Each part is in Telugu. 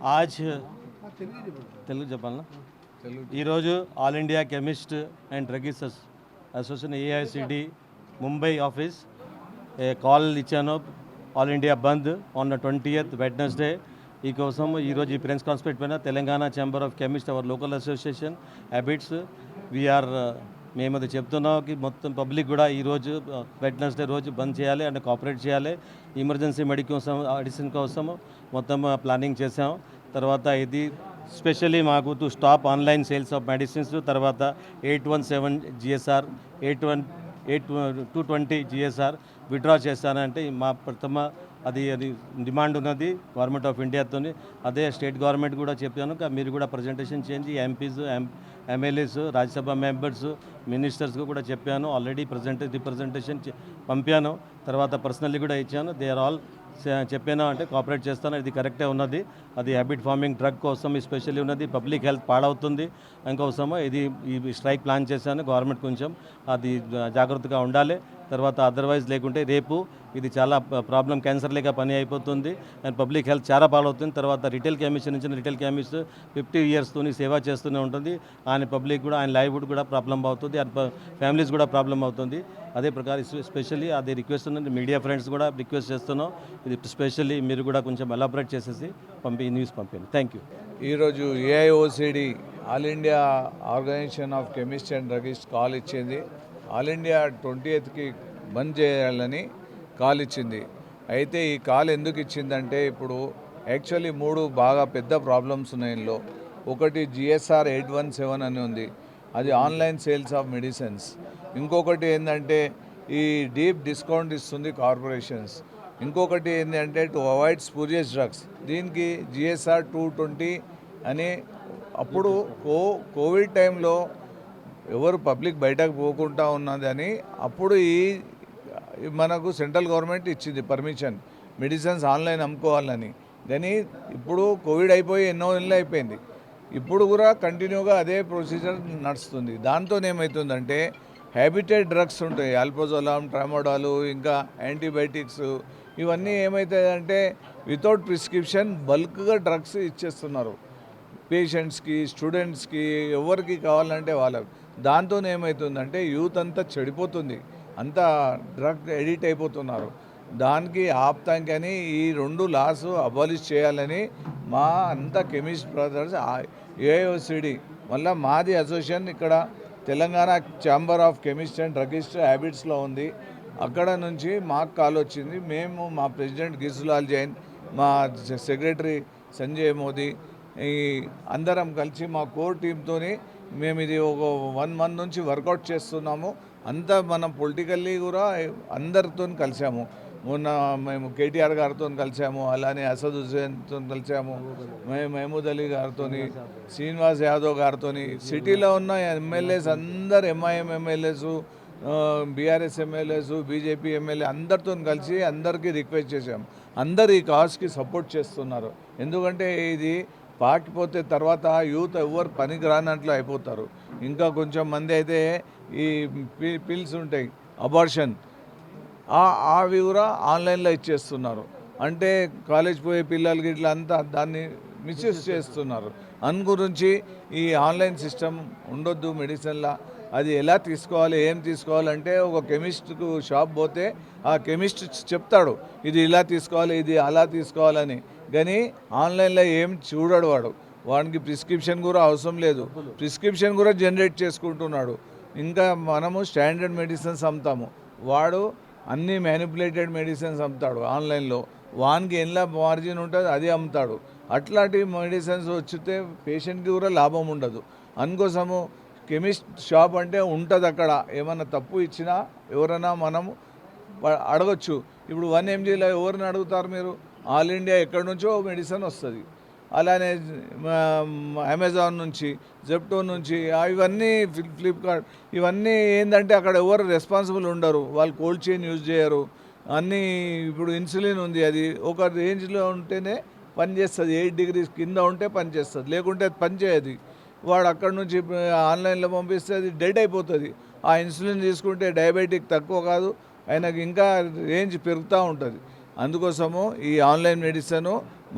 आज తెలుగు చెప్పాలన్నా ఈరోజు all India chemist and druggist association AICD Mumbai office call ఇచ్చాను. All India bandh on 20th Wednesday ఈ కోసం ఈరోజు ఈ ప్రెస్ కాన్ఫరెన్స్ పెట్టిన Telangana chamber of chemist our local association habits we are మేము అది చెప్తున్నాం మొత్తం పబ్లిక్ కూడా ఈరోజు వెడ్నెస్డే రోజు బంద్ చేయాలి అండ్ కోఆపరేట్ చేయాలి. ఎమర్జెన్సీ మెడిసిన్ కోసం మొత్తం ప్లానింగ్ చేసాం. తర్వాత ఇది స్పెషల్లీ మాకు to stop online sales of medicines. తర్వాత 817 GSR 220 GSR విత్డ్రా చేస్తానంటే మా ప్రథమ అది డిమాండ్ ఉన్నది గవర్నమెంట్ ఆఫ్ ఇండియాతో. అదే స్టేట్ గవర్నమెంట్ కూడా చెప్పాను మీరు కూడా ప్రజెంటేషన్ చేయండి. ఎంపీస్ ఎమ్మెల్యేస్ రాజ్యసభ మెంబర్స్ మినిస్టర్స్కి కూడా చెప్పాను. ఆల్రెడీ రిప్రజెంటేషన్ పంపాను. తర్వాత పర్సనల్లీ కూడా ఇచ్చాను. దే ఆర్ ఆల్ చెప్పాను అంటే కోఆపరేట్ చేస్తాను. ఇది కరెక్టే ఉన్నది. అది హ్యాబిట్ ఫార్మింగ్ డ్రగ్ కోసం ఎస్పెషల్లీ ఉన్నది. పబ్లిక్ హెల్త్ పాడవుతుంది. ఇంకోసము ఇది ఈ స్ట్రైక్ ప్లాన్ చేశాను. గవర్నమెంట్ కొంచెం అది జాగ్రత్తగా ఉండాలి. తర్వాత అదర్వైజ్ లేకుంటే రేపు ఇది చాలా ప్రాబ్లం క్యాన్సర్ లేక పని అయిపోతుంది అండ్ పబ్లిక్ హెల్త్ చాలా పాడవుతుంది. తర్వాత రిటైల్ కెమిస్ట్ నుంచి రిటైల్ కెమిస్ట్ 50 yearsతో సేవ చేస్తూనే ఉంటుంది. ఆయన పబ్లిక్ కూడా ఆయన లైవ్వుడ్ కూడా ప్రాబ్లం అవుతుంది అండ్ ఫ్యామిలీస్ కూడా ప్రాబ్లం అవుతుంది. అదే ప్రకారం ఎస్పెషల్లీ అది రిక్వెస్ట్ ఉంది. మీడియా ఫ్రెండ్స్ కూడా రిక్వెస్ట్ చేస్తున్నాం. ఇది స్పెషల్లీ మీరు కూడా కొంచెం ఎలాబరేట్ చేసేసి న్యూస్ పంపింది. Thank you. ఈరోజు AIOCD all India organisation of chemist and druggist call ఇచ్చింది. ఆల్ ఇండియా 20th బంద్ చేయాలని కాల్ ఇచ్చింది. అయితే ఈ కాల్ ఎందుకు ఇచ్చిందంటే ఇప్పుడు యాక్చువల్లీ 3 బాగా పెద్ద ప్రాబ్లమ్స్ ఉన్నాయి ఇందులో. ఒకటి GSR 817 అని ఉంది, అది ఆన్లైన్ సేల్స్ ఆఫ్ మెడిసిన్స్. ఇంకొకటి ఏంటంటే ఈ డీప్ డిస్కౌంట్ ఇస్తుంది కార్పొరేషన్స్. ఇంకొకటి ఏంటంటే టు అవాయిడ్ స్పూరియస్ డ్రగ్స్, దీనికి GSR 220 అని. అప్పుడు కోవిడ్ టైంలో ఎవరు పబ్లిక్ బయటకు పోకుండా ఉన్నదని అప్పుడు మనకు సెంట్రల్ గవర్నమెంట్ ఇచ్చింది పర్మిషన్ మెడిసిన్స్ ఆన్లైన్ అమ్ముకోవాలని. కానీ ఇప్పుడు కోవిడ్ అయిపోయి ఎన్నో నెలలు అయిపోయింది. ఇప్పుడు కూడా కంటిన్యూగా అదే ప్రొసీజర్ నడుస్తుంది. దాంతో ఏమవుతుందంటే హ్యాబిటెడ్ డ్రగ్స్ ఉంటాయి, ఆల్పోజోలామ్, ట్రామోడాలు, ఇంకా యాంటీబయాటిక్స్, ఇవన్నీ ఏమవుతాయంటే వితౌట్ ప్రిస్క్రిప్షన్ బల్క్గా డ్రగ్స్ ఇచ్చేస్తున్నారు పేషెంట్స్కి, స్టూడెంట్స్కి, ఎవరికి కావాలంటే వాళ్ళకి. దాంతో ఏమవుతుందంటే యూత్ అంతా చెడిపోతుంది, అంతా డ్రగ్ ఎడిట్ అయిపోతున్నారు. దానికి ఆపుతానికని ఈ 2 లాస్ అబాలిష్ చేయాలని మా అంతా కెమిస్ట్ బ్రదర్స్ ఏఐఓసిడి మళ్ళీ మాది అసోసియేషన్ ఇక్కడ Telangana chamber of chemist and druggist హ్యాబిట్స్లో ఉంది. అక్కడ నుంచి మాకు కాల్ వచ్చింది. మేము మా ప్రెసిడెంట్ గిసులాల్ జైన్, మా సెక్రటరీ సంజయ్ మోదీ, ఈ అందరం కలిసి మా కోర్ టీంతో మేము ఇది ఒక 1 month నుంచి వర్కౌట్ చేస్తున్నాము. అంతా మనం పొలిటికల్లీ కూడా అందరితో కలిసాము. మొన్న మేము కేటీఆర్ గారితో కలిసాము, అలానే అసద్ హుసేన్తో కలిసాము, మహమూద్ అలీ గారితో, శ్రీనివాస్ యాదవ్ గారితో, సిటీలో ఉన్న ఎమ్మెల్యేస్ అందరు, MIM MLAs, BRS MLAs, BJP MLA అందరితో కలిసి అందరికీ రిక్వెస్ట్ చేశాము. అందరు ఈ కాజ్కి సపోర్ట్ చేస్తున్నారు. ఎందుకంటే ఇది పాకిపోతే తర్వాత యూత్ ఎవరు పనికి రానట్లు అయిపోతారు. ఇంకా కొంచెం మంది అయితే ఈ పిల్స్ ఉంటాయి అబార్షన్, అవి కూడా ఆన్లైన్లో ఇచ్చేస్తున్నారు. అంటే కాలేజ్ పోయే పిల్లలకి ఇట్లా అంతా దాన్ని మిస్యూజ్ చేస్తున్నారు. గురించి ఈ ఆన్లైన్ సిస్టమ్ ఉండొద్దు మెడిసిన్లా. అది ఎలా తీసుకోవాలి, ఏం తీసుకోవాలంటే ఒక కెమిస్ట్కు షాప్ పోతే ఆ కెమిస్ట్ చెప్తాడు ఇది ఇలా తీసుకోవాలి, ఇది అలా తీసుకోవాలని. కానీ ఆన్లైన్లో ఏం చూడడు వాడికి ప్రిస్క్రిప్షన్ కూడా అవసరం లేదు, ప్రిస్క్రిప్షన్ కూడా జనరేట్ చేసుకుంటున్నాడు. ఇంకా మనము స్టాండర్డ్ మెడిసిన్స్ అమ్ముతాము, వాడు అన్ని మ్యానిపులేటెడ్ మెడిసిన్స్ అమ్ముతాడు ఆన్లైన్లో. వానికి ఎలా మార్జిన్ ఉంటుంది అది అమ్ముతాడు. అట్లాంటి మెడిసిన్స్ వచ్చితే పేషెంట్కి కూడా లాభం ఉండదు. అందుకోసము కెమిస్ట్ షాప్ అంటే ఉంటుంది, అక్కడ ఏమన్నా తప్పు ఇచ్చినా ఎవరైనా మనము అడగచ్చు. ఇప్పుడు 1 mgలో ఎవరిని అడుగుతారు మీరు? ఆల్ ఇండియా ఎక్కడి నుంచో మెడిసిన్ వస్తుంది. అలానే అమెజాన్ నుంచి, జెప్టో నుంచి, ఇవన్నీ ఫ్లిప్కార్ట్, ఇవన్నీ ఏంటంటే అక్కడ ఎవరు రెస్పాన్సిబుల్ ఉండరు, వాళ్ళు కోల్డ్ చైన్ యూజ్ చేయరు. అన్నీ ఇప్పుడు ఇన్సులిన్ ఉంది, అది ఒక రేంజ్లో ఉంటేనే పనిచేస్తుంది, 8 degrees కింద ఉంటే పనిచేస్తుంది, లేకుంటే అది పనిచేయదు. వాడు అక్కడ నుంచి ఆన్లైన్లో పంపిస్తే అది డెడ్ అయిపోతుంది. ఆ ఇన్సులిన్ తీసుకుంటే డయాబెటిక్ తక్కువ కాదు, ఆయనకి ఇంకా రేంజ్ పెరుగుతూ ఉంటుంది. అందుకోసము ఈ ఆన్లైన్ మెడిసిన్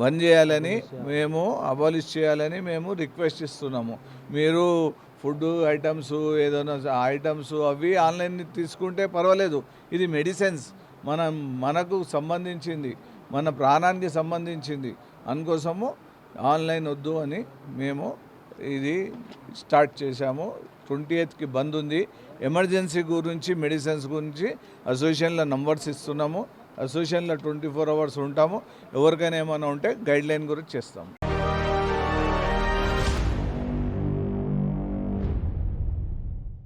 బంద్ చేయాలని మేము అబాలిష్ చేయాలని మేము రిక్వెస్ట్ ఇస్తున్నాము. మీరు ఫుడ్ ఐటమ్స్ ఏదైనా ఐటమ్స్ అవి ఆన్లైన్ తీసుకుంటే పర్వాలేదు. ఇది మెడిసిన్స్ మనకు సంబంధించింది, మన ప్రాణానికి సంబంధించింది. అందుకోసము ఆన్లైన్ వద్దు అని మేము ఇది స్టార్ట్ చేశాము. 28కి బంద్ ఉంది. ఎమర్జెన్సీ గురించి మెడిసిన్స్ గురించి అసోసియేషన్లో నంబర్స్ ఇస్తున్నాము. అసోసియేషన్లో 24 hours ఉంటాము. ఎవరికైనా ఏమైనా ఉంటే గైడ్లైన్ గురించి చేస్తాము.